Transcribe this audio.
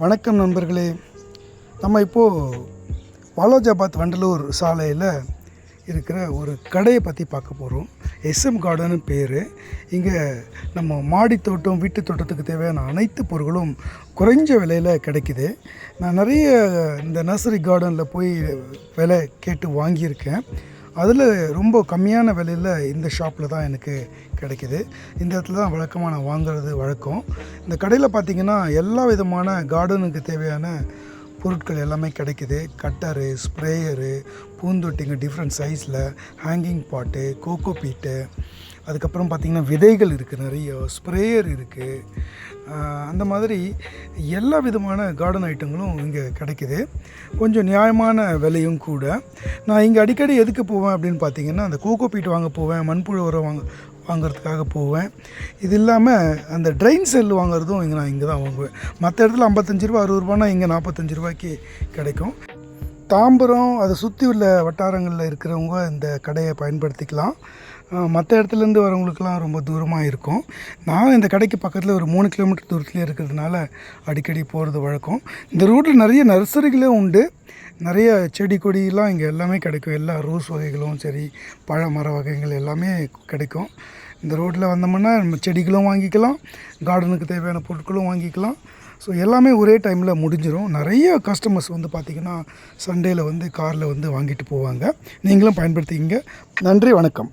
வணக்கம் நண்பர்களே. நம்ம இப்போது வாலாஜாபாத் வண்டலூர் சாலையில் இருக்கிற ஒரு கடையை பற்றி பார்க்க போகிறோம். எஸ்எம் கார்டனு பேர். இங்கே நம்ம மாடி தோட்டம், வீட்டு தோட்டத்துக்கு தேவையான அனைத்து பொருட்களும் குறைஞ்ச விலையில் கிடைக்குது. நான் நிறைய இந்த நர்சரி கார்டனில் போய் விலை கேட்டு வாங்கியிருக்கேன். அதில் ரொம்ப கம்மியான விலையில் இந்த ஷாப்பில் தான் எனக்கு கிடைக்கிது. இந்த இடத்துல தான் வழக்கமாக நான் வாங்குறது வழக்கம். இந்த கடையில் பார்த்திங்கன்னா எல்லா விதமான கார்டனுக்கு தேவையான பொருட்கள் எல்லாமே கிடைக்கிது. கட்டரு, ஸ்ப்ரேயரு, பூந்தொட்டிங்க டிஃப்ரெண்ட் சைஸில், ஹேங்கிங் பாட்டு, கோகோ பீட்டு, அதுக்கப்புறம் பார்த்திங்கன்னா விதைகள் இருக்குது, நிறைய ஸ்ப்ரேயர் இருக்குது. அந்த மாதிரி எல்லா விதமான கார்டன் ஐட்டங்களும் இங்கே கிடைக்கிது. கொஞ்சம் நியாயமான விலையும் கூட. நான் இங்கே அடிக்கடி எதுக்கு போவேன் அப்படின்னு பார்த்திங்கன்னா, அந்த கோகோ பீட் வாங்க போவேன், மண்புழு உரம் வாங்கிறதுக்காக போவேன். இது இல்லாமல் அந்த ட்ரைன் செல் வாங்குறதும் நான் இங்கே தான் வாங்குவேன். மற்ற இடத்துல 55 ரூபா 60 ரூபானா இங்கே 45 ரூபாய்க்கு கிடைக்கும். தாம்பரம் அதை சுற்றி உள்ள வட்டாரங்களில் இருக்கிறவங்க இந்த கடையை பயன்படுத்திக்கலாம். மற்ற இடத்துலேருந்து வரவங்களுக்கெல்லாம் ரொம்ப தூரமாக இருக்கும். நான் இந்த கடைக்கு பக்கத்தில் ஒரு 3 கிலோமீட்டர் தூரத்துலேயே இருக்கிறதுனால அடிக்கடி போகிறது வழக்கம். இந்த ரூட்டில் நிறைய நர்சரிகளே உண்டு. நிறைய செடி கொடியெல்லாம் இங்கே எல்லாமே கிடைக்கும். எல்லா ரோஸ் வகைகளும் சரி, பழ மர வகைகள் எல்லாமே கிடைக்கும். இந்த ரோட்டில் வந்தோம்னா நம்ம செடிகளும் வாங்கிக்கலாம், கார்டனுக்கு தேவையான பொருட்களும் வாங்கிக்கலாம். ஸோ எல்லாமே ஒரே டைமில் முடிஞ்சிடும். நிறைய கஸ்டமர்ஸ் வந்து பார்த்திங்கன்னா சண்டேயில் வந்து காரில் வந்து வாங்கிட்டு போவாங்க. நீங்களும் பயன்படுத்திக்கிங்க. நன்றி, வணக்கம்.